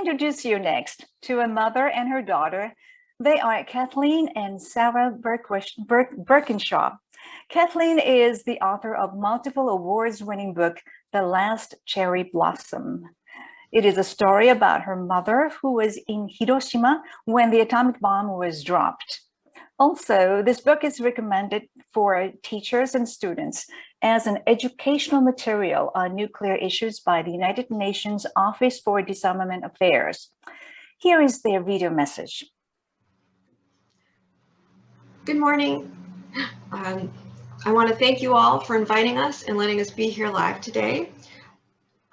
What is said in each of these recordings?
introduce you next to a mother and her daughter. They are Kathleen and Sara Burkinshaw. Kathleen is the author of multiple awards-winning book, The Last Cherry Blossom. It is a story about her mother who was in Hiroshima when the atomic bomb was dropped. Also, this book is recommended for teachers and students as an educational material on nuclear issues by the United Nations Office for Disarmament Affairs. Here is their video message. Good morning. I want to thank you all for inviting us and letting us be here live today.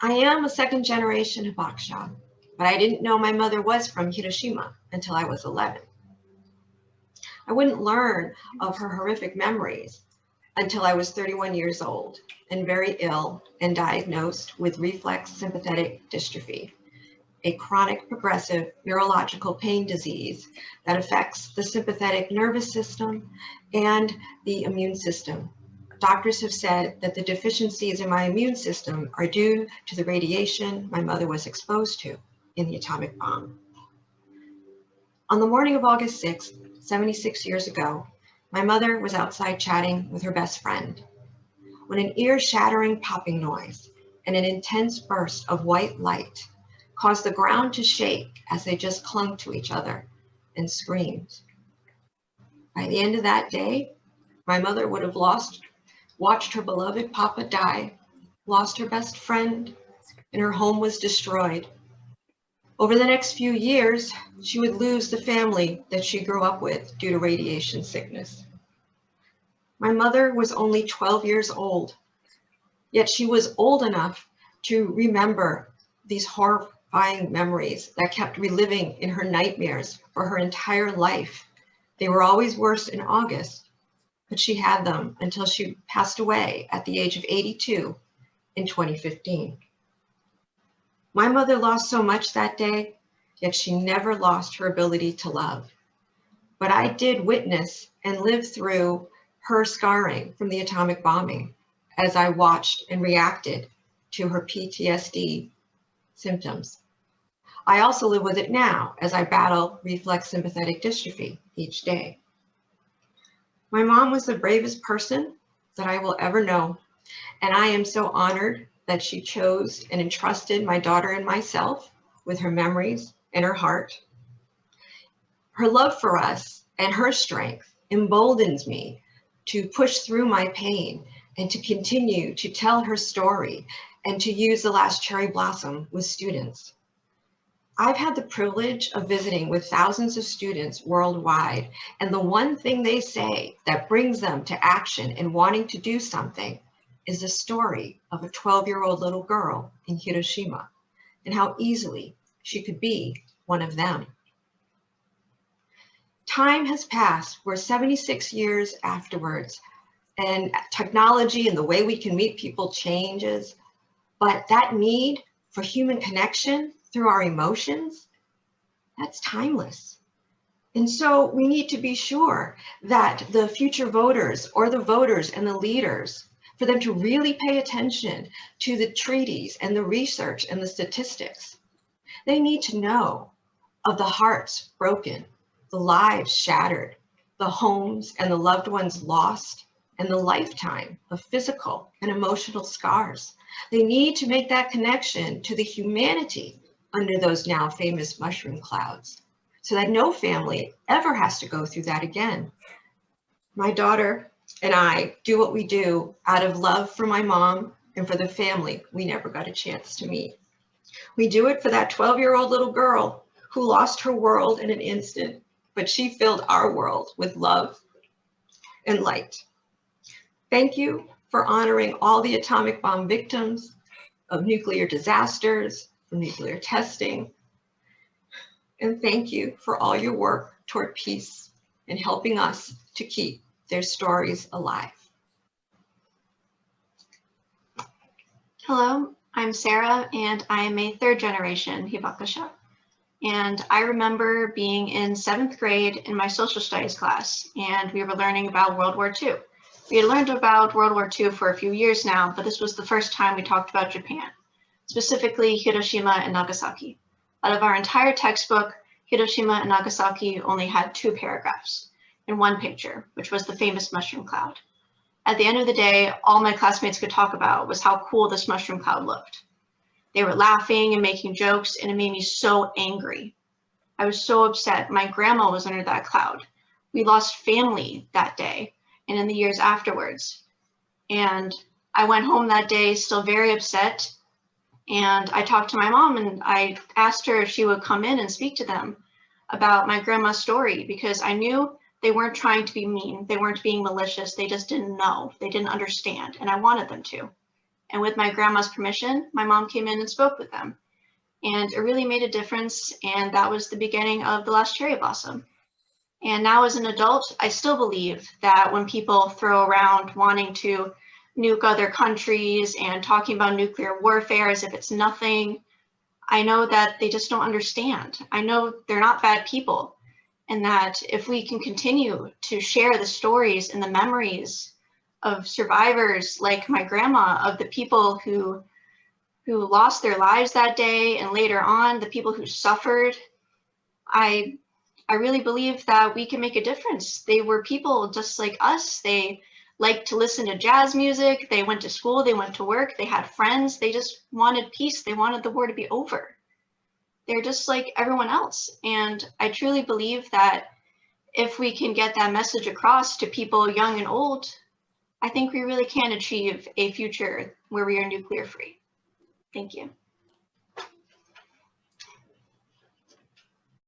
I am a second-generation Hibakusha, but I didn't know my mother was from Hiroshima until I was 11. I wouldn't learn of her horrific memories until I was 31 years old and very ill and diagnosed with reflex sympathetic dystrophy, a chronic progressive neurological pain disease that affects the sympathetic nervous system and the immune system. Doctors have said that the deficiencies in my immune system are due to the radiation my mother was exposed to in the atomic bomb. On the morning of August 6th, 76 years ago, my mother was outside chatting with her best friend when an ear-shattering popping noise and an intense burst of white light caused the ground to shake as they just clung to each other and screamed. By the end of that day, my mother would have watched her beloved papa die, lost her best friend, and her home was destroyed. Over the next few years, she would lose the family that she grew up with due to radiation sickness. My mother was only 12 years old, yet she was old enough to remember these horrifying memories that kept reliving in her nightmares for her entire life. They were always worse in August, but she had them until she passed away at the age of 82 in 2015. My mother lost so much that day, yet she never lost her ability to love. But I did witness and live through her scarring from the atomic bombing as I watched and reacted to her PTSD symptoms. I also live with it now as I battle reflex sympathetic dystrophy each day. My mom was the bravest person that I will ever know, and I am so honored that she chose and entrusted my daughter and myself with her memories and her heart. Her love for us and her strength emboldens me to push through my pain and to continue to tell her story and to use The Last Cherry Blossom with students. I've had the privilege of visiting with thousands of students worldwide, and the one thing they say that brings them to action and wanting to do something is the story of a 12-year-old little girl in Hiroshima and how easily she could be one of them. Time has passed. We're 76 years afterwards, and technology and the way we can meet people changes, but that need for human connection through our emotions, that's timeless. And so we need to be sure that the future voters or the voters and the leaders, for them to really pay attention to the treaties and the research and the statistics. They need to know of the hearts broken, the lives shattered, the homes and the loved ones lost, and the lifetime of physical and emotional scars. They need to make that connection to the humanity under those now famous mushroom clouds so that no family ever has to go through that again. My daughter and I do what we do out of love for my mom and for the family we never got a chance to meet. We do it for that 12-year-old little girl who lost her world in an instant, but she filled our world with love and light. Thank you for honoring all the atomic bomb victims of nuclear disasters, from nuclear testing. And thank you for all your work toward peace and helping us to keep their stories alive. Hello, I'm Sara, and I am a third-generation Hibakusha. And I remember being in 7th grade in my social studies class, and we were learning about World War II. We had learned about World War II for a few years now, but this was the first time we talked about Japan, specifically Hiroshima and Nagasaki. Out of our entire textbook, Hiroshima and Nagasaki only had 2 paragraphs and 1 picture, which was the famous mushroom cloud. At the end of the day, all my classmates could talk about was how cool this mushroom cloud looked. They were laughing and making jokes, and it made me so angry. I was so upset. My grandma was under that cloud. We lost family that day and in the years afterwards. And I went home that day still very upset. And I talked to my mom and I asked her if she would come in and speak to them about my grandma's story, because I knew they weren't trying to be mean. They weren't being malicious. They just didn't know. They didn't understand. And I wanted them to. And with my grandma's permission, my mom came in and spoke with them. And it really made a difference. And that was the beginning of The Last Cherry Blossom. And now as an adult, I still believe that when people throw around wanting to nuke other countries and talking about nuclear warfare as if it's nothing, I know that they just don't understand. I know they're not bad people, and that if we can continue to share the stories and the memories of survivors like my grandma, of the people who lost their lives that day, and later on the people who suffered, I really believe that we can make a difference. They were people just like us. They liked to listen to jazz music. They went to school, they went to work, they had friends. They just wanted peace. They wanted the war to be over. They're just like everyone else. And I truly believe that if we can get that message across to people young and old, I think we really can achieve a future where we are nuclear free. Thank you.